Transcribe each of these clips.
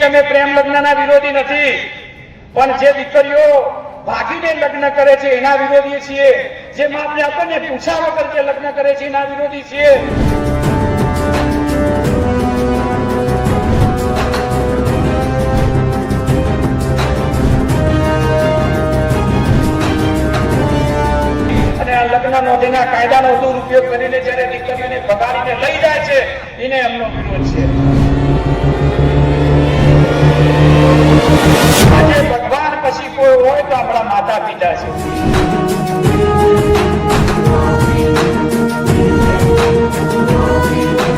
અમે પ્રેમ લગ્નના વિરોધી નથી, પણ જે દીકરીઓ ભાગીને લગ્ન કરે છે એના વિરોધી છીએ. જે મા બાપને પૂછ્યા વગર જે લગ્ન કરે છે એના વિરોધી છીએ. અને આ લગ્ન નોંધણીના કાયદાનો દુરુપયોગ કરીને જ્યારે દીકરીઓને ભગાડીને લઈ જાય છે એને એમનો વિરોધ છે. આજે ભગવાન પછી કોઈ હોય તો આપણા માતા પિતા છે.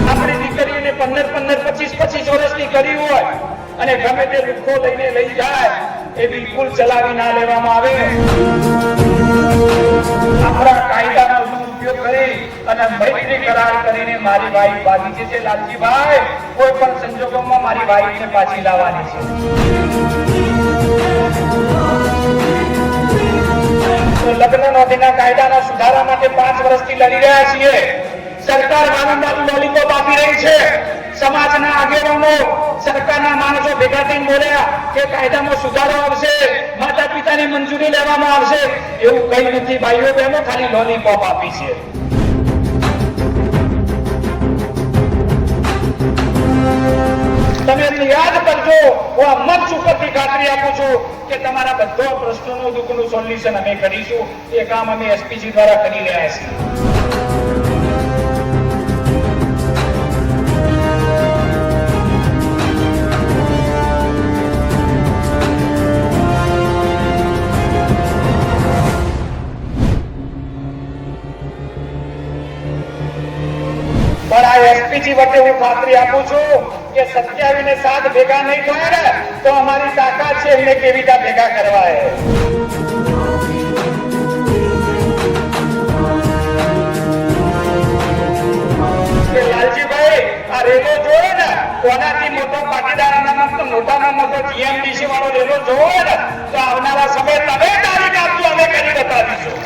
આપણી દીકરીઓને 15-25 વર્ષની કરી હોય અને ગમે તે લુખ્ખો લઈને લઈ જાય એ બિલકુલ ચલાવી ના લેવામાં આવે. આપણા કાયદાનો દુરુપયોગ કરી અને મૈત્રી કરાર કરીને મારી વાઈફ ભાગી છે. લાલજીભાઈ કોઈ પણ સંજોગોમાં મારી વાઈફને પાછી લાવવાની છે. લગ્ન નોંધણીના કાયદાના સુધારા માટે 5 વર્ષથી લડી રહ્યા છીએ. સરકાર વારંવાર લોલીપોપ આપી રહી છે. સમાજના આગેવાનો સરકારના માણસો ભેગા થઈને બોલ્યા કે કાયદામાં સુધારો આવશે, માતા પિતાની મંજૂરી લેવામાં આવશે. એવું કઈ નથી ભાઈઓ બહેનો, ખાલી લોલીપોપ આપી છે. તમે યાદ કરજો, હું આ મંચ ઉપરથી ખાતરી આપું છું કે તમારા બધા પ્રશ્નોનું દુઃખનું સોલ્યુશન અમે કરીશું. એ કામ અમે એસપીજી દ્વારા કરી રહ્યા છીએ. પણ આ એસપીજી વચ્ચે હું ખાતરી આપું છું કે 27 ને 7 ભેગા નહીં થાય ને તો અમારી તાકાત છે એમને કેવી રીતે ભેગા કરવા. લાલજીભાઈ આ રેલો જોયો ને, કોનાથી મોટો પાટીદારના મોટામાં મોટો જીએમડીસી વાળો રેલો જોયો ને તો આવનારા સમય તમે તારીખ આપજો, અમે કરી બતાવીશું.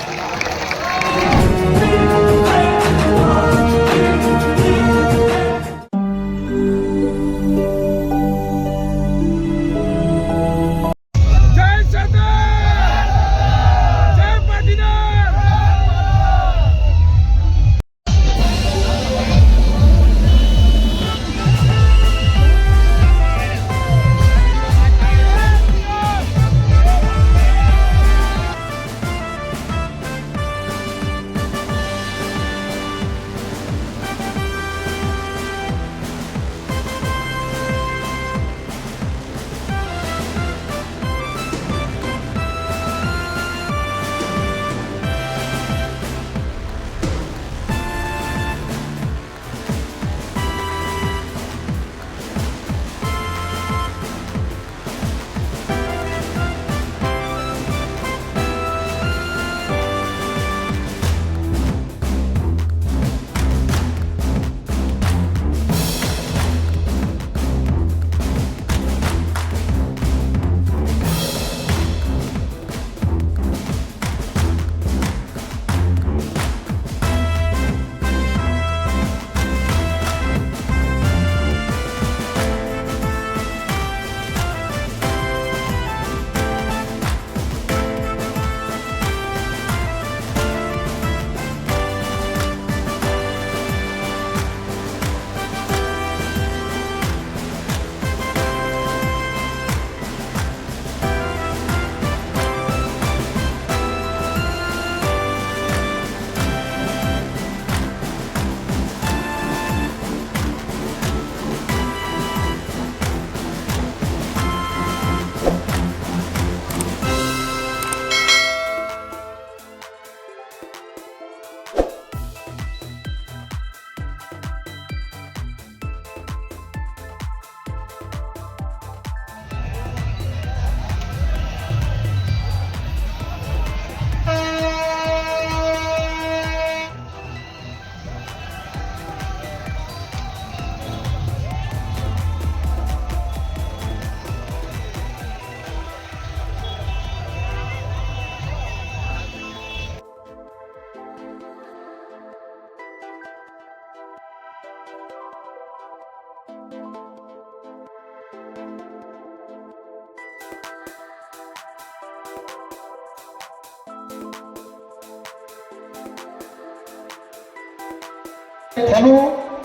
ખનુ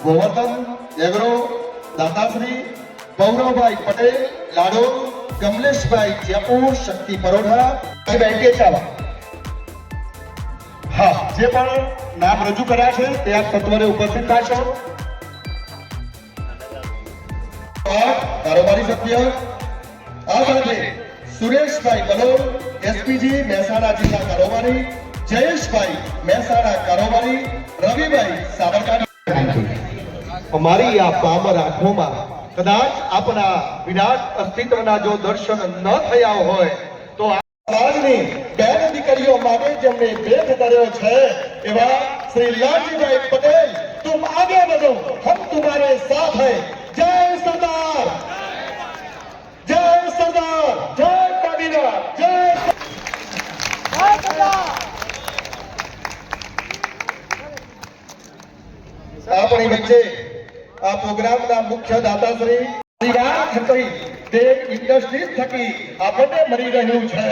ગોવર્ધન એગ્રો દાતાશ્રી ગૌરવભાઈ પટેલ લાડો કમલેશભાઈ ચેપુ શક્તિ પરોઢા બેંકે ચાવા હા જે પણ નામ રજૂ કર્યા છે તે આ સત્વરે ઉપસ્થિત થશો કારોબારી સભ્ય આ સાથે સુરેશભાઈ બલોલ એસપીજી મહેસાણા જિલ્લા કારોબારી જયેશભાઈ મહેસાણા કારોબારી રવિભાઈ સાબરકાંઠા અમારી આ પામર આંખોમાં કદાચ આપણા વિરાટ અસ્તિત્વના જો દર્શન ન થયા હોય તો સમાજની બેન દીકરીઓ માટે જેમને ભેટ કર્યો છે એવા શ્રી લાલજીભાઈ પટેલ तुम आगे बढ़ो हम तुम्हारे साथ हैं जय सरदार जय सरदार जय काबीना जय આપણી વચ્ચે આ પ્રોગ્રામના મુખ્ય દાતાશ્રી દેવ ઇન્ડસ્ટ્રીઝ થકી આપણને મળી રહ્યું છે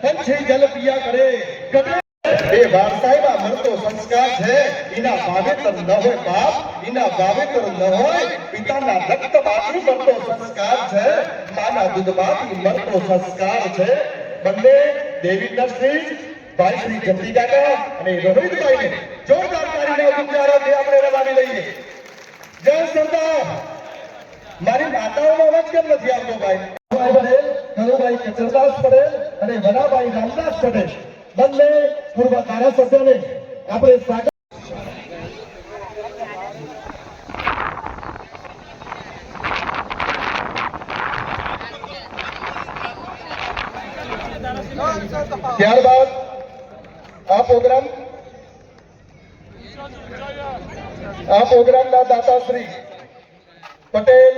પંછી જલ પિયા કરે એ વારસાઈમાં મળતો સંસ્કાર છે એના વાવેતર ન હોય બાપ એના વાવેતર ન હોય પિતાના રક્તમાંથી મળતો સંસ્કાર છે માના દૂધમાંથી મળતો સંસ્કાર છે બંને દેવ ઇન્ડસ્ટ્રીઝ ભાઈ શ્રી જગદી કાકા અને રોહિતભાઈને જોરદાર તાળીના ઉચ્ચારોથી આપણે રવાની લઈએ જય સરદાર મારી માતાઓનો અવાજ કેમ નથી આવતો ભાઈ પટેલ કનુભાઈ કચરદાસ પટેલ અને વડાભાઈ રામદાસ પટેલ બંને પૂર્વ ધારાસભ્યોને આપણે સ્વાગત ત્યારબાદ આ પ્રોગ્રામના દાતાશ્રી પટેલ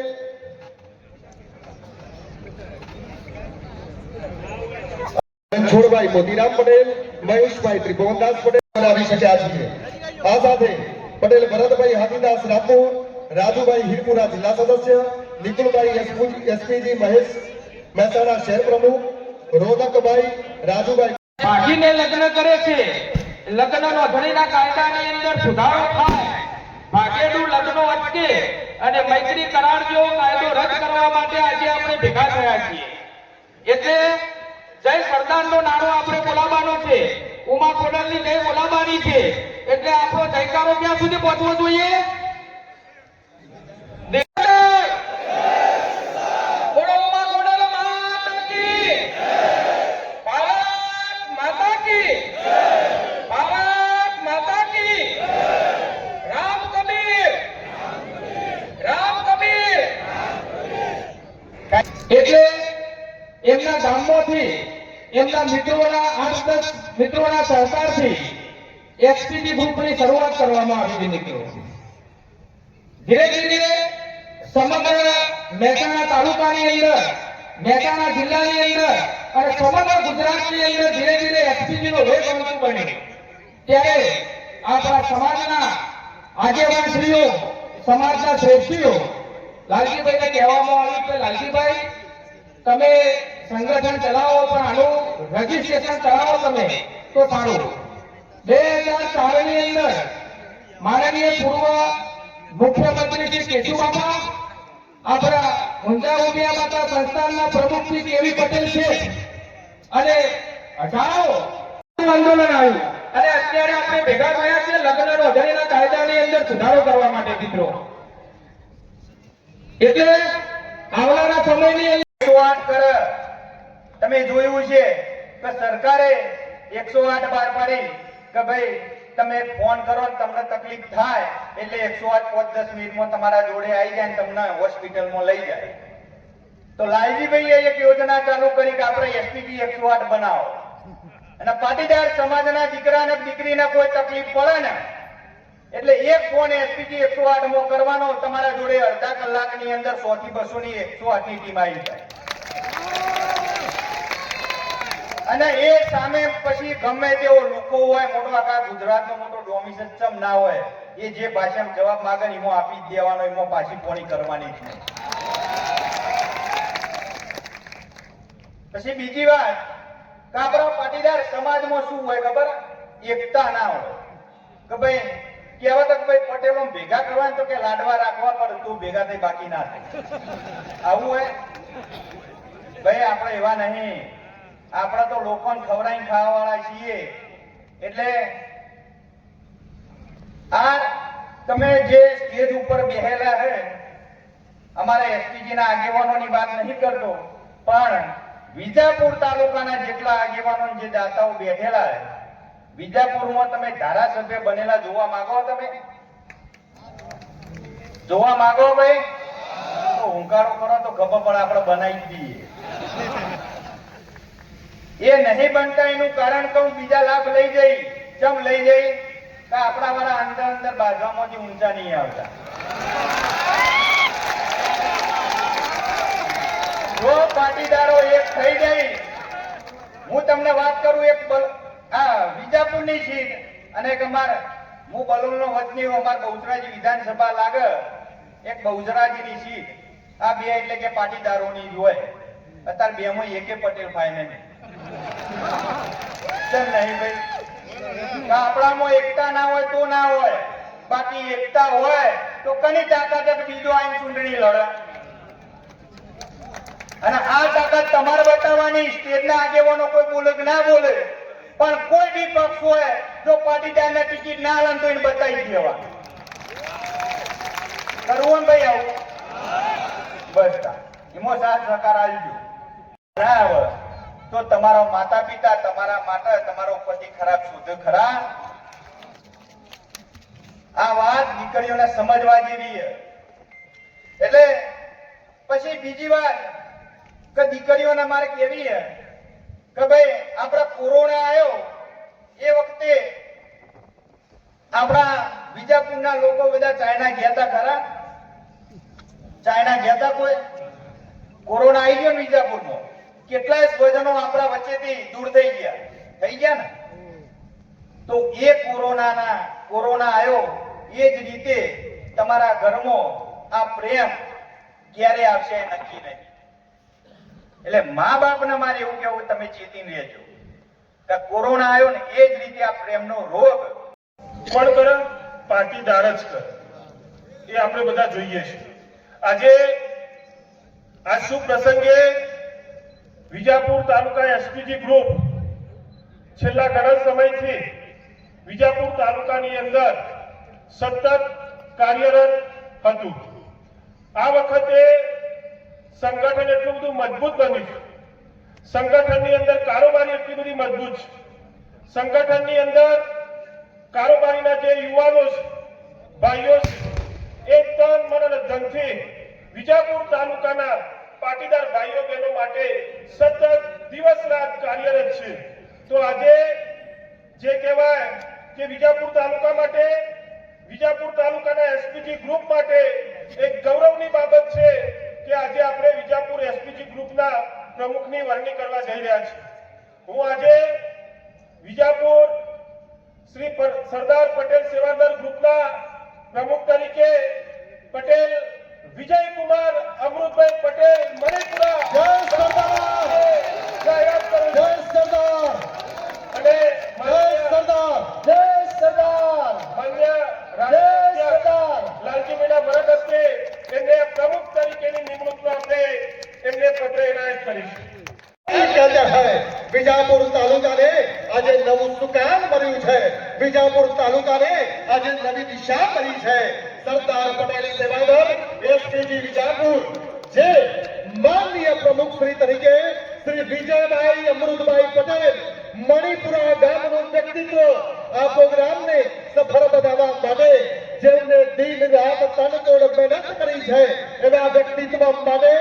છોડભાઈ મોતીરામ પટેલ મહેશભાઈ ત્રિભુવનદાસ પટેલ આવી શક્યા છીએ આ સાથે પટેલ ભરતભાઈ હાથીદાસ રાપુર રાજુભાઈ હીરપુરા જિલ્લા સદસ્ય નિકુલભાઈ એસપીજી મહેશ મહેસાણા શહેર પ્રમુખ રોનકભાઈ રાજુભાઈ ભાગીને લગ્ન કરે છે લગ્ન નોંધણીના કાયદાની અંદર સુધારો થાય ભાગેલું લગ્નો અટકે અને મૈત્રી કરાર જેવો કાયદો રદ કરવા માટે આજે આપણે ભેગા થયા છીએ એટલે જય સરદારનો નારો આપણે બોલાવવાનો છે ઉમા ખોડલની જય બોલાવવાની છે એટલે આપણો જયકારો ક્યાં સુધી પહોંચવો જોઈએ એટલે એમના ગામમાંથી એમના મિત્રોના 8-10 મિત્રોના સહકારથી એસપીજી ગ્રુપની શરૂઆત કરવામાં આવી હતી મિત્રો ધીરે ધીરે સમગ્ર મહેસાણા તાલુકાની અંદર મહેસાણા જિલ્લાની અંદર અને સમગ્ર ગુજરાતની અંદર ધીરે ધીરે એસપીજીનો વેગ વધતું બન્યો ત્યારે આપણા સમાજના આગેવાનશ્રીઓ સમાજના શ્રેષ્ઠીઓ લાલજીભાઈને કહેવામાં આવ્યું કે લાલજીભાઈ તમે સંગઠન ચલાવો પણ આનું રજીસ્ટ્રેશન કરાવો તમે તો સારું 2004 ની અંદર માનનીય પૂર્વ મુખ્યમંત્રી શ્રી કેશુબાપા આપણા ઊંઝા ઉમિયા માતા સંસ્થાનના પ્રમુખ શ્રી કેવી પટેલ છે અને 18 આંદોલન આવ્યું અને અત્યારે આપણે ભેગા થયા છે લગ્ન નોંધણીના કાયદાની અંદર સુધારો કરવા માટે મિત્રો એટલે આવનારા સમયની 108 કર તમે જોયું છે કે સરકારે 108 બહાર પાડી કે ભાઈ તમે ફોન કરો ને તમને તકલીફ થાય એટલે 108 5-10 મિનિટમાં તમારા જોડે આવી જાય ને તમને હોસ્પિટલમાં લઈ જાય તો લાલજીભાઈએ એક યોજના ચાલુ કરી કે આપણે એસપીજી 108 બનાવો અને પાટીદાર સમાજના દીકરા અને દીકરીને કોઈ તકલીફ પડે ને એટલે એક ફોન એસપીજી 108 માં કરવાનો તમારા જોડે અડધા કલાકની અંદર 100 થી 200 ની 108 ની ટીમ આવી જાય અને એ સામે પછી ગમે તેવો લોકો હોય મોટો આખા ગુજરાતનો મોટો ડોમિનેશન ચમ ના હોય એ જે ભાષામાં જવાબ માંગે એમાં આપી દેવાનો એમાં પાછી પોણી કરવાની છે પછી બીજી વાત કે આપણા પાટીદાર સમાજમાં શું હોય ખબર એકતા ના હોય કે ભાઈ કહેવાય તો ભાઈ પટેલો ભેગા કરવા તો કે લાડવા રાખવા પણ તું ભેગા થઈ બાકી ના થાય. આવું હોય ભાઈ? આપણે એવા નહીં. આપણે તો લોકોને ખવડાવીને ખાવા વાળા છીએ. એટલે આ તમે જે સ્ટેજ ઉપર બેહેલા હે, અમારા એસપીજી ના આગેવાનોની વાત નહીં કરતો, પણ વિજાપુર તાલુકાના જેટલા આગેવાનો જે દાતાઓ બેઠેલા હે, વિજાપુરમાં તમે ધારાસભ્ય બનેલા જોવા માંગો? તમે જોવા માંગો ભાઈ? તો હુંકારો કરો તો ખબર પડે, આપણે બનાવી દઈએ. એ નહીં બનતા એનું કારણ કહું, બીજા લાભ લઈ જઈ. ચમ લઈ જઈ? કે આપણા વાળા અંદર અંદર બાજવામાંથી ઊંચા નહીં આવતા. જો પાટીદારો એક થઈ જાય, હું તમને વાત કરું, એક વિજાપુરની સીટ અને એક અમારા, હું બલોલનો વતની, અમારા બહુચરાજી વિધાનસભા લાગે, એક બહુચરાજીની સીટ. આ બે એટલે કે પાટીદારોની જ હોય. અત્યારે બે માં એકે પટેલ ફાઇનલ નહીં ભાઈ. આપણામાં એકતા ના હોય તો ના હોય, બાકી એકતા હોય તો કની તાકાત બીજો આઈને ચૂંટણી લડે. અને આ તાકાત તમારે બતાવવાની. સ્ટેજના આગેવાનો કોઈ બોલે કે ના બોલે, પણ કોઈ બી પક્ષ હોય જો પાટીદારને ટિકિટ ના લે તો એને બતાવી દેવા. કરવું ને ભાઈ આવું? બસ એમાં સાથ સહકાર આવજો. ના આવે તો તમારા માતા પિતા તમારા માટે તમારો પતિ ખરાબ શુદ્ધ ખરા. આ વાત દીકરીઓને સમજવા જેવી. એટલે પછી બીજી વાત કે દીકરીઓને મારે કેવી છે કે ભાઈ આપણા કોરોના આવ્યો એ વખતે આપણા વિજાપુરના લોકો બધા ચાઇના ગયા હતા ખરા? ચાઇના ગયા હતા કોઈ? કોરોના આવી ગયો ને વિજાપુરમાં, કેટલાય સ્વજનો આપણા વચ્ચેથી દૂર થઈ ગયા ને. તો એ કોરોના આવ્યો એ જ રીતે તમારા ઘરમાં આ પ્રેમ ક્યારે આવશે એ નક્કી નહીં. એટલે મા બાપને મારે એવું કહેવું, તમે ચેતીને રહેજો કે કોરોના આવ્યો ને એ જ રીતે આ પ્રેમનો રોગ પણ કરે પાટીદાર જ કરે, એ આપણે બધા જોઈએ છીએ. આજે આ શુભ પ્રસંગે વિજાપુર તાલુકા એસપીજી ગ્રુપ છેલ્લા ઘણા સમયથી વિજાપુર તાલુકાની અંદર સતત કાર્યરત હતું. આ વખતે સંગઠન એટલું બધું મજબૂત બન્યું છે. સંગઠનની અંદર કારોબારી એટલી બધી મજબૂત છે. સંગઠનની અંદર કારોબારીના જે યુવાનો છે, ભાઈઓ છે, એ તન મન અને ધનથી વિજાપુર તાલુકાના પાટીદાર ભાઈઓ બહેનો માટે સતત દિવસ રાત કાર્યરત છે. તો આજે જે કહેવાય કે વિજાપુર તાલુકા માટે, વિજાપુર તાલુકાના એસપીજી ગ્રુપ માટે એક ગૌરવની બાબત છે કે આજે આપણે વિજાપુર એસપીજી ગ્રુપના પ્રમુખની વરણી કરવા જઈ રહ્યા છીએ. હું આજે વિજાપુર શ્રી સરદાર પટેલ સેવાદળ ગ્રુપના પ્રમુખ તરીકે પટેલ વિજયકુમાર અમૃતભાઈ પટેલ મણિપુરા જય સરદાર! જાહેરાત કરું જય છું. સરદાર! અને જય સરદાર! જય સરદાર! માન્ય જય સરદાર! લાલજી મીણા ભરત હસ્તે એમને પ્રમુખ તરીકેની નિમણૂકનો આપણે એમને પત્ર એનાયત કરીશું. વિજાપુર તાલુકાને આજે નવું સુકાન મળ્યું છે. વિજાપુર તાલુકાને આજે નવી દિશા મળી છે. સરદાર પટેલ સેવાદળ એસપીજી વિજાપુર જે માનનીય પ્રમુખ શ્રી તરીકે શ્રી વિજયભાઈ અમૃતભાઈ પટેલ મણિપુરા ગામનું વ્યક્તિત્વ આ પ્રોગ્રામને સફળ બનાવવા માટે જેમને દિન રાત તનતોડ મહેનત કરી છે એવા વ્યક્તિત્વ માટે